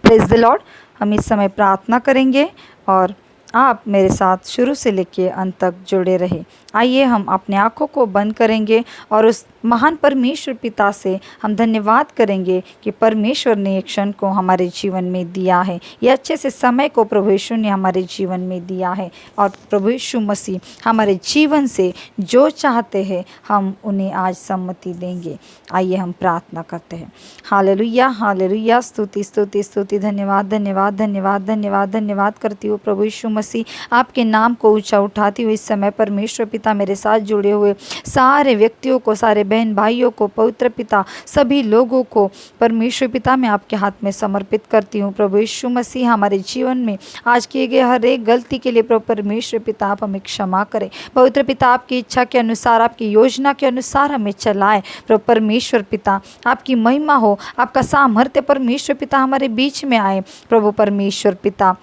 Praise the Lord. हम इस समय प्रार्थना करेंगे और आप मेरे साथ शुरू से लेकर अंत तक जुड़े रहे। आइए हम अपने आँखों को बंद करेंगे और उस महान परमेश्वर पिता से हम धन्यवाद करेंगे कि परमेश्वर ने एक क्षण को हमारे जीवन में दिया है, ये अच्छे से समय को प्रभु यीशु ने हमारे जीवन में दिया है और प्रभु यीशु मसीह हमारे जीवन से जो चाहते हैं हम उन्हें आज सम्मति देंगे। आइए हम प्रार्थना करते हैं। हालेलुया हालेलुया, स्तुति स्तुति स्तुति, धन्यवाद धन्यवाद धन्यवाद धन्यवाद धन्यवाद करती हूँ प्रभु यीशु मसीह। आपके नाम को ऊंचा उठाती हुई इस समय परमेश्वर पिता मेरे साथ जुड़े हुए सारे व्यक्तियों को, सारे बहन भाइयों को, पवित्र पिता सभी लोगों को परमेश्वर पिता मैं आपके हाथ में समर्पित करती हूँ। प्रभु यीशु मसीह हमारे जीवन में आज किए गए हर एक गलती के लिए प्रभु परमेश्वर पिता आप हमें क्षमा करें। पवित्र पिता आपकी इच्छा के अनुसार, आपकी योजना के अनुसार हमें चलाएं। प्रभु परमेश्वर पिता आपकी महिमा हो, आपका सामर्थ्य परमेश्वर पिता हमारे बीच में आए। प्रभु परमेश्वर पिता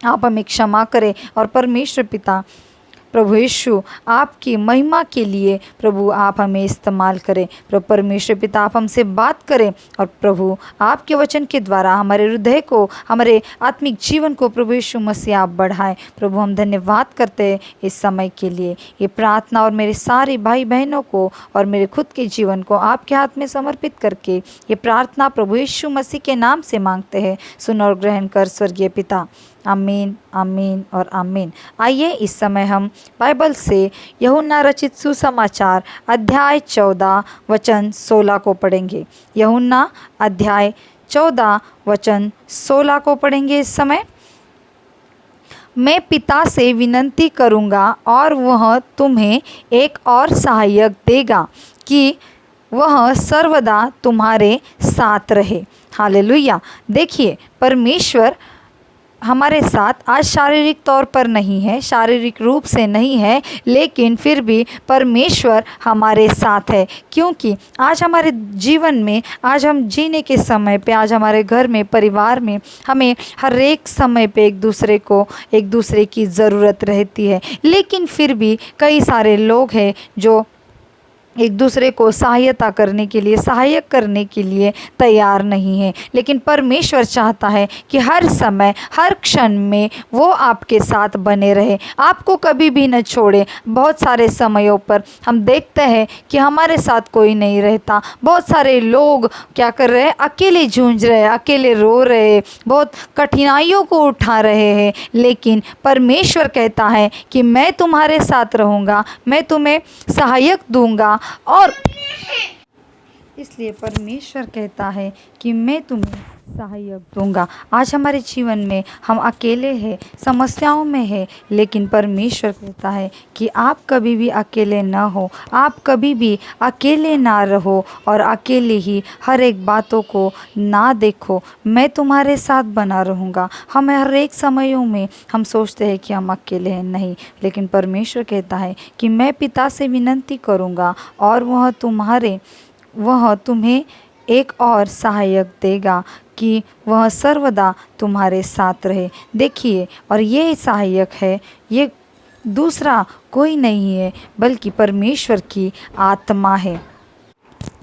आप हमें क्षमा करें और परमेश्वर पिता प्रभु यीशु आपकी महिमा के लिए प्रभु आप हमें इस्तेमाल करें। प्रभु परमेश्वर पिता आप हमसे बात करें और प्रभु आपके वचन के द्वारा हमारे हृदय को, हमारे आत्मिक जीवन को प्रभु यीशु मसीह आप बढ़ाएं। प्रभु हम धन्यवाद करते हैं इस समय के लिए। ये प्रार्थना और मेरे सारे भाई बहनों को और मेरे खुद के जीवन को आपके हाथ में समर्पित करके ये प्रार्थना प्रभु यीशु मसीह के नाम से मांगते हैं। सुन और ग्रहण कर स्वर्गीय पिता। आमीन आमीन और आमीन। आइए इस समय हम बाइबल से यूहन्ना रचित सुसमाचार अध्याय 14 वचन 16 को पढ़ेंगे। यूहन्ना अध्याय 14 वचन 16 को पढ़ेंगे इस समय। मैं पिता से विनती करूँगा और वह तुम्हें एक और सहायक देगा कि वह सर्वदा तुम्हारे साथ रहे। हालेलुया। देखिए परमेश्वर हमारे साथ आज शारीरिक तौर पर नहीं है, शारीरिक रूप से नहीं है, लेकिन फिर भी परमेश्वर हमारे साथ है। क्योंकि आज हमारे जीवन में, आज हम जीने के समय पे, आज हमारे घर में, परिवार में हमें हर एक समय पे एक दूसरे की ज़रूरत रहती है। लेकिन फिर भी कई सारे लोग हैं जो एक दूसरे को सहायता करने के लिए, सहायक करने के लिए तैयार नहीं है। लेकिन परमेश्वर चाहता है कि हर समय, हर क्षण में वो आपके साथ बने रहे, आपको कभी भी न छोड़े। बहुत सारे समयों पर हम देखते हैं कि हमारे साथ कोई नहीं रहता। बहुत सारे लोग क्या कर रहे हैं, अकेले जूझ रहे हैं, अकेले रो रहे हैं, बहुत कठिनाइयों को उठा रहे हैं। लेकिन परमेश्वर कहता है कि मैं तुम्हारे साथ रहूँगा, मैं तुम्हें सहायक दूँगा। और इसलिए परमेश्वर कहता है कि मैं तुम्हें सहायक दूंगा। आज हमारे जीवन में हम अकेले हैं, समस्याओं में हैं, लेकिन परमेश्वर कहता है कि आप कभी भी अकेले ना हो, आप कभी भी अकेले ना रहो और अकेले ही हर एक बातों को ना देखो। मैं तुम्हारे साथ बना रहूँगा। हम हर एक समयों में हम सोचते हैं कि हम अकेले हैं, नहीं, लेकिन परमेश्वर कहता है कि मैं पिता से विनती करूँगा और वह तुम्हें एक और सहायक देगा कि वह सर्वदा तुम्हारे साथ रहे। देखिए, और ये सहायक है, ये दूसरा कोई नहीं है बल्कि परमेश्वर की आत्मा है।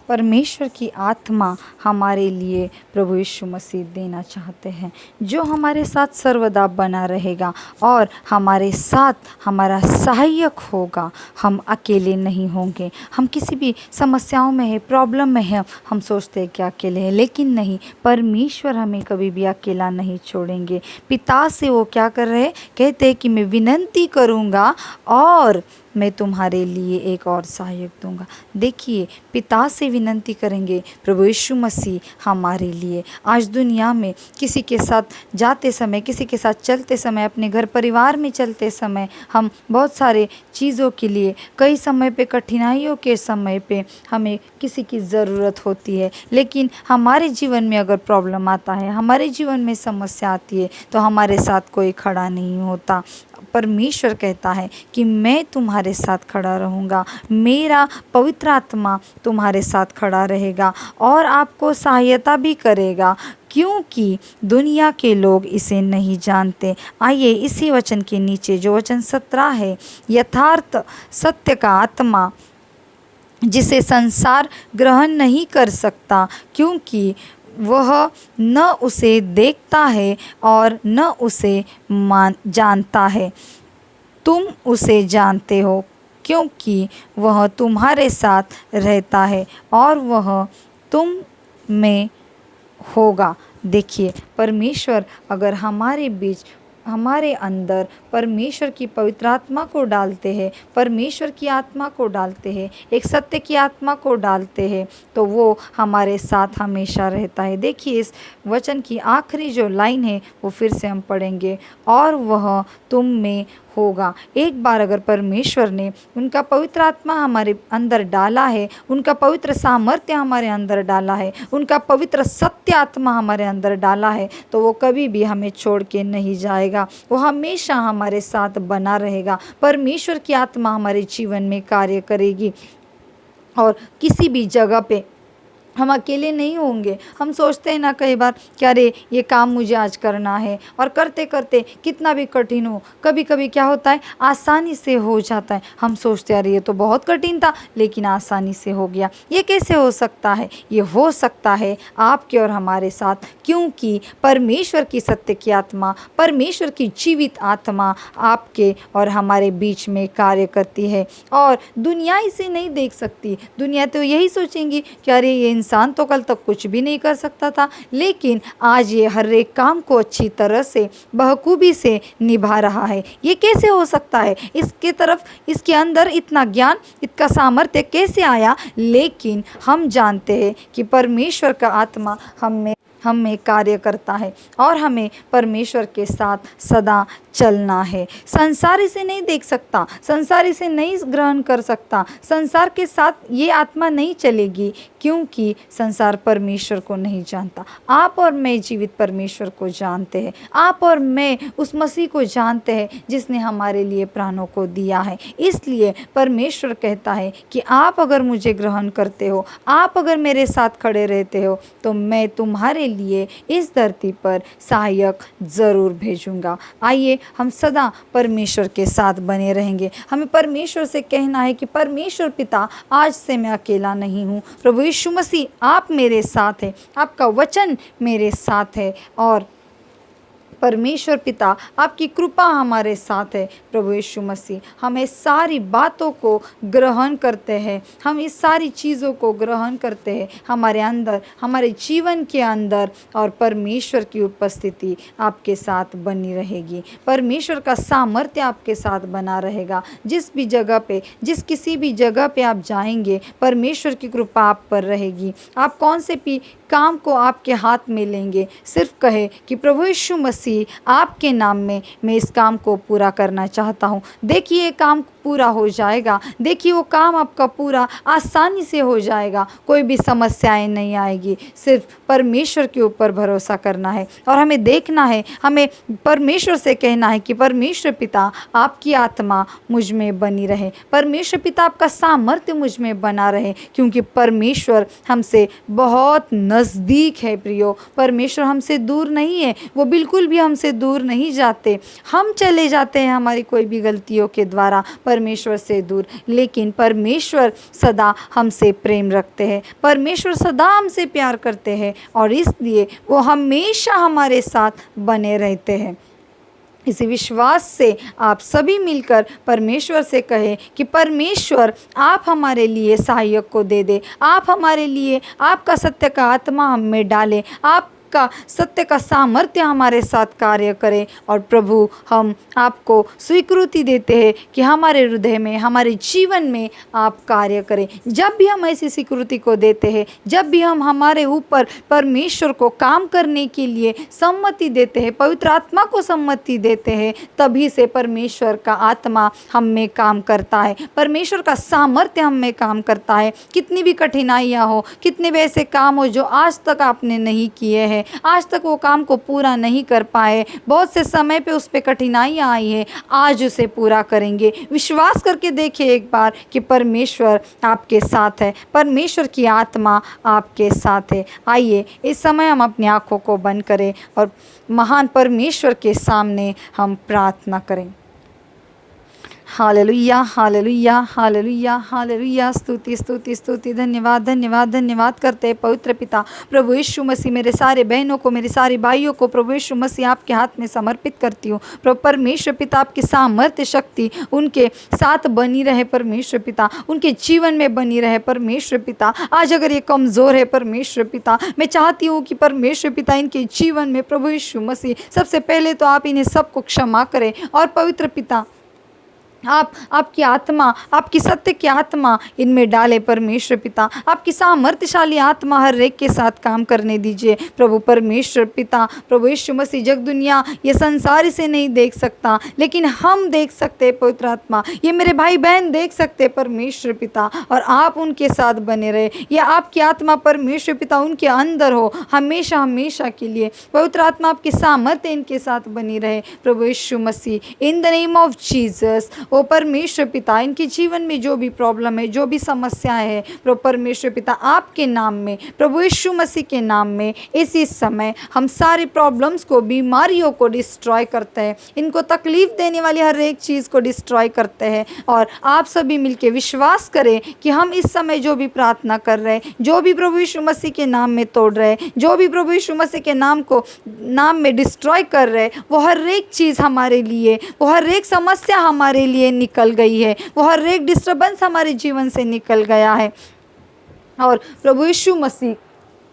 परमेश्वर की आत्मा हमारे लिए प्रभु यीशु मसीह देना चाहते हैं, जो हमारे साथ सर्वदा बना रहेगा और हमारे साथ हमारा सहायक होगा। हम अकेले नहीं होंगे। हम किसी भी समस्याओं में है, प्रॉब्लम में है, हम सोचते हैं कि अकेले हैं, लेकिन नहीं, परमेश्वर हमें कभी भी अकेला नहीं छोड़ेंगे। पिता से वो क्या कर रहे हैं, कहते हैं कि मैं विनती करूँगा और मैं तुम्हारे लिए एक और सहायक दूंगा। देखिए, पिता से विनती करेंगे प्रभु यीशु मसीह हमारे लिए। आज दुनिया में किसी के साथ जाते समय, किसी के साथ चलते समय, अपने घर परिवार में चलते समय हम बहुत सारे चीज़ों के लिए, कई समय पे, कठिनाइयों के समय पे हमें किसी की ज़रूरत होती है। लेकिन हमारे जीवन में अगर प्रॉब्लम आता है, हमारे जीवन में समस्या आती है, तो हमारे साथ कोई खड़ा नहीं होता। परमेश्वर कहता है कि मैं तुम्हारे साथ खड़ा रहूँगा, मेरा पवित्र आत्मा तुम्हारे साथ खड़ा रहेगा और आपको सहायता भी करेगा, क्योंकि दुनिया के लोग इसे नहीं जानते। आइए इसी वचन के नीचे जो वचन 17 है, यथार्थ सत्य का आत्मा जिसे संसार ग्रहण नहीं कर सकता, क्योंकि वह न उसे देखता है और न उसे जानता है। तुम उसे जानते हो क्योंकि वह तुम्हारे साथ रहता है और वह तुम में होगा। देखिए, परमेश्वर अगर हमारे बीच, हमारे अंदर परमेश्वर की पवित्र आत्मा को डालते हैं, परमेश्वर की आत्मा को डालते हैं, एक सत्य की आत्मा को डालते हैं, तो वो हमारे साथ हमेशा रहता है। देखिए, इस वचन की आखिरी जो लाइन है वो फिर से हम पढ़ेंगे, और वह तुम में होगा। एक बार अगर परमेश्वर ने उनका पवित्र आत्मा हमारे अंदर डाला है, उनका पवित्र सामर्थ्य हमारे अंदर डाला है, उनका पवित्र सत्य आत्मा हमारे अंदर डाला है, तो वो कभी भी हमें छोड़ के नहीं जाएगा। वो हमेशा हमारे साथ बना रहेगा। परमेश्वर की आत्मा हमारे जीवन में कार्य करेगी और किसी भी जगह पे हम अकेले नहीं होंगे। हम सोचते हैं ना कई बार कि अरे ये काम मुझे आज करना है, और करते करते कितना भी कठिन हो, कभी कभी क्या होता है आसानी से हो जाता है। हम सोचते हैं अरे ये तो बहुत कठिन था लेकिन आसानी से हो गया। ये कैसे हो सकता है? ये हो सकता है आपके और हमारे साथ, क्योंकि परमेश्वर की सत्य की आत्मा, परमेश्वर की जीवित आत्मा आपके और हमारे बीच में कार्य करती है। और दुनिया इसे नहीं देख सकती। दुनिया तो यही सोचेंगी कि अरे ये इंसान तो कल तक कुछ भी नहीं कर सकता था, लेकिन आज ये हर एक काम को अच्छी तरह से बखूबी से निभा रहा है। ये कैसे हो सकता है? इसके तरफ, इसके अंदर इतना ज्ञान, इतना सामर्थ्य कैसे आया? लेकिन हम जानते हैं कि परमेश्वर का आत्मा हम में कार्य करता है और हमें परमेश्वर के साथ सदा चलना है। संसार इसे नहीं देख सकता, संसार इसे नहीं ग्रहण कर सकता, संसार के साथ ये आत्मा नहीं चलेगी, क्योंकि संसार परमेश्वर को नहीं जानता। आप और मैं जीवित परमेश्वर को जानते हैं। आप और मैं उस मसीह को जानते हैं जिसने हमारे लिए प्राणों को दिया है। इसलिए परमेश्वर कहता है कि आप अगर मुझे ग्रहण करते हो, आप अगर मेरे साथ खड़े रहते हो, तो मैं तुम्हारे लिए इस धरती पर सहायक ज़रूर भेजूंगा। आइए हम सदा परमेश्वर के साथ बने रहेंगे। हमें परमेश्वर से कहना है कि परमेश्वर पिता, आज से मैं अकेला नहीं हूँ। प्रभु यीशु मसीह आप मेरे साथ हैं, आपका वचन मेरे साथ है, और परमेश्वर पिता आपकी कृपा हमारे साथ है। प्रभु यीशु मसीह हमें सारी बातों को ग्रहण करते हैं, हम इस सारी चीज़ों को ग्रहण करते हैं हमारे अंदर, हमारे जीवन के अंदर, और परमेश्वर की उपस्थिति आपके साथ बनी रहेगी। परमेश्वर का सामर्थ्य आपके साथ बना रहेगा। जिस भी जगह पे, किसी भी जगह पे आप जाएंगे, परमेश्वर की कृपा आप पर रहेगी। आप कौन से भी काम को आपके हाथ में लेंगे, सिर्फ कहे कि प्रभु यीशु मसीह आपके नाम में मैं इस काम को पूरा करना चाहता हूँ। देखिए काम पूरा हो जाएगा। देखिए वो काम आपका पूरा आसानी से हो जाएगा। कोई भी समस्याएं नहीं आएगी। सिर्फ परमेश्वर के ऊपर भरोसा करना है और हमें देखना है, हमें परमेश्वर से कहना है कि परमेश्वर पिता आपकी आत्मा मुझ में बनी रहे, परमेश्वर पिता आपका सामर्थ्य मुझ में बना रहे, क्योंकि परमेश्वर हमसे बहुत नज़दीक है। प्रियो, परमेश्वर हमसे दूर नहीं है, वो बिल्कुल भी हमसे दूर नहीं जाते। हम चले जाते हैं हमारी कोई भी गलतियों के द्वारा परमेश्वर से दूर, लेकिन परमेश्वर सदा हमसे प्रेम रखते हैं, परमेश्वर सदा हमसे प्यार करते हैं, और इसलिए वो हमेशा हमारे साथ बने रहते हैं। इसी विश्वास से आप सभी मिलकर परमेश्वर से कहें कि परमेश्वर आप हमारे लिए सहायक को दे दे, आप हमारे लिए आपका सत्य का आत्मा हम में डालें, आप का सत्य का सामर्थ्य हमारे साथ कार्य करे। और प्रभु, हम आपको स्वीकृति देते हैं कि हमारे हृदय में, हमारे जीवन में आप कार्य करें। जब भी हम ऐसी स्वीकृति को देते हैं, जब भी हम हमारे ऊपर परमेश्वर को काम करने के लिए सम्मति देते हैं, पवित्र आत्मा को सम्मति देते हैं, तभी से परमेश्वर का आत्मा हम में काम करता है, परमेश्वर का सामर्थ्य हम में काम करता है। कितनी भी कठिनाइयाँ हो, कितने भी ऐसे काम हो जो आज तक आपने नहीं किए हैं, आज तक वो काम को पूरा नहीं कर पाए, बहुत से समय पे उस पे कठिनाइयाँ आई है, आज उसे पूरा करेंगे। विश्वास करके देखिए एक बार कि परमेश्वर आपके साथ है, परमेश्वर की आत्मा आपके साथ है। आइए इस समय हम अपनी आँखों को बंद करें और महान परमेश्वर के सामने हम प्रार्थना करें। Hallelujah, hallelujah, hallelujah, hallelujah. स्तुति, स्तुति, स्तुति। धन्यवाद, धन्यवाद, धन्यवाद करते हैं पवित्र पिता प्रभु यीशु मसीह। मेरे सारे बहनों को, मेरे सारे भाइयों को प्रभु यीशु मसीह आपके हाथ में समर्पित करती हूँ। प्रभु परमेश्वर पिता, आपकी सामर्थ्य शक्ति उनके साथ बनी रहे परमेश्वर पिता, उनके जीवन में बनी रहे परमेश्वर पिता। आज अगर ये कमज़ोर है परमेश्वर पिता, मैं चाहती हूँ कि परमेश्वर पिता इनके जीवन में प्रभु यीशु मसीह सबसे पहले तो आप इन्हें सबको क्षमा करें। और पवित्र पिता, आपकी आत्मा, आपकी सत्य की आत्मा इनमें डाले परमेश्वर पिता। आपकी सामर्थ्यशाली आत्मा हर एक के साथ काम करने दीजिए प्रभु परमेश्वर पिता। प्रभु यीशु मसीह, जग दुनिया ये संसार इसे नहीं देख सकता, लेकिन हम देख सकते पवित्र आत्मा, ये मेरे भाई बहन देख सकते परमेश्वर पिता। और आप उनके साथ बने रहे, ये आपकी आत्मा परमेश्वर पिता उनके अंदर हो हमेशा हमेशा के लिए। पवित्र आत्मा, आपकी सामर्थ्य इनके साथ बनी रहे प्रभु Yeshu Masih. In the name of Jesus ओ परमेश्वर पिता, इनके जीवन में जो भी प्रॉब्लम है, जो भी समस्याएं हैं प्रभु परमेश्वर पिता, आपके नाम में, प्रभु यीशु मसीह के नाम में इसी समय हम सारे प्रॉब्लम्स को, बीमारियों को डिस्ट्रॉय करते हैं। इनको तकलीफ देने वाली हर एक चीज़ को डिस्ट्रॉय करते हैं। और आप सभी मिलके विश्वास करें कि हम इस समय जो भी प्रार्थना कर रहे हैं, जो भी प्रभु यीशु मसीह के नाम में तोड़ रहे हैं, जो भी प्रभु यीशु मसीह के नाम में डिस्ट्रॉय कर रहे हैं, वो हर एक चीज़ हमारे लिए, वो हर एक समस्या हमारे लिए निकल गई है, वो हर एक डिस्टर्बेंस हमारे जीवन से निकल गया है। और प्रभु यीशु मसीह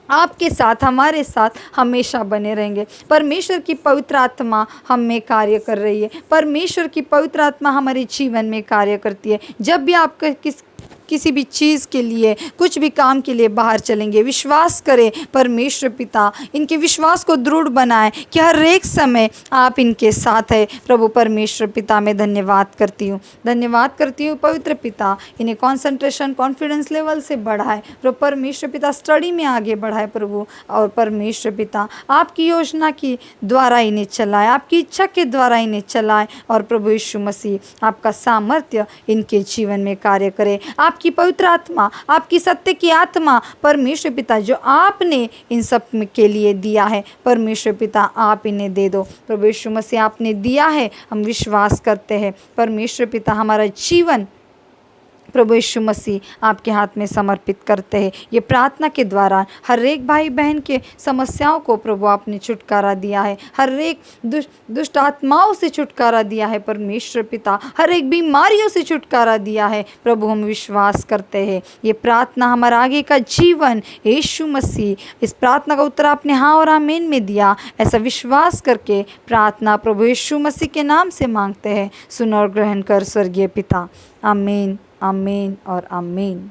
आपके साथ, हमारे साथ हमेशा बने रहेंगे। परमेश्वर की पवित्र आत्मा हम में कार्य कर रही है, परमेश्वर की पवित्र आत्मा हमारे जीवन में कार्य करती है। जब भी आप किसी भी चीज़ के लिए, कुछ भी काम के लिए बाहर चलेंगे, विश्वास करें परमेश्वर पिता इनके विश्वास को दृढ़ बनाए कि हर एक समय आप इनके साथ है। प्रभु परमेश्वर पिता, मैं धन्यवाद करती हूँ पवित्र पिता, इन्हें कंसंट्रेशन, कॉन्फिडेंस लेवल से बढ़ाए प्रभु परमेश्वर पिता, स्टडी में आगे बढ़ाए प्रभु। और परमेश्वर पिता, आपकी योजना की द्वारा इन्हें चलाए, आपकी इच्छा के द्वारा इन्हें चलाए। और प्रभु यीशु मसीह, आपका सामर्थ्य इनके जीवन में कार्य करे। आपकी पवित्र आत्मा, आपकी सत्य की आत्मा परमेश्वर पिता, जो आपने इन सब के लिए दिया है परमेश्वर पिता, आप इन्हें दे दो प्रभु यीशु मसीह। आपने दिया है, हम विश्वास करते हैं परमेश्वर पिता। हमारा जीवन प्रभु यीशु मसीह आपके हाथ में समर्पित करते हैं। ये प्रार्थना के द्वारा हर एक भाई बहन के समस्याओं को प्रभु आपने छुटकारा दिया है, हर एक दुष्ट आत्माओं से छुटकारा दिया है परमेश्वर पिता, हर एक बीमारियों से छुटकारा दिया है प्रभु। हम विश्वास करते हैं ये प्रार्थना, हमारा आगे का जीवन यीशु मसीह, इस प्रार्थना का उत्तर आपने हाँ और आमीन में दिया। ऐसा विश्वास करके प्रार्थना प्रभु यीशु मसीह के नाम से मांगते हैं। सुन और ग्रहण कर स्वर्गीय पिता। आमीन, आमीन और आमीन।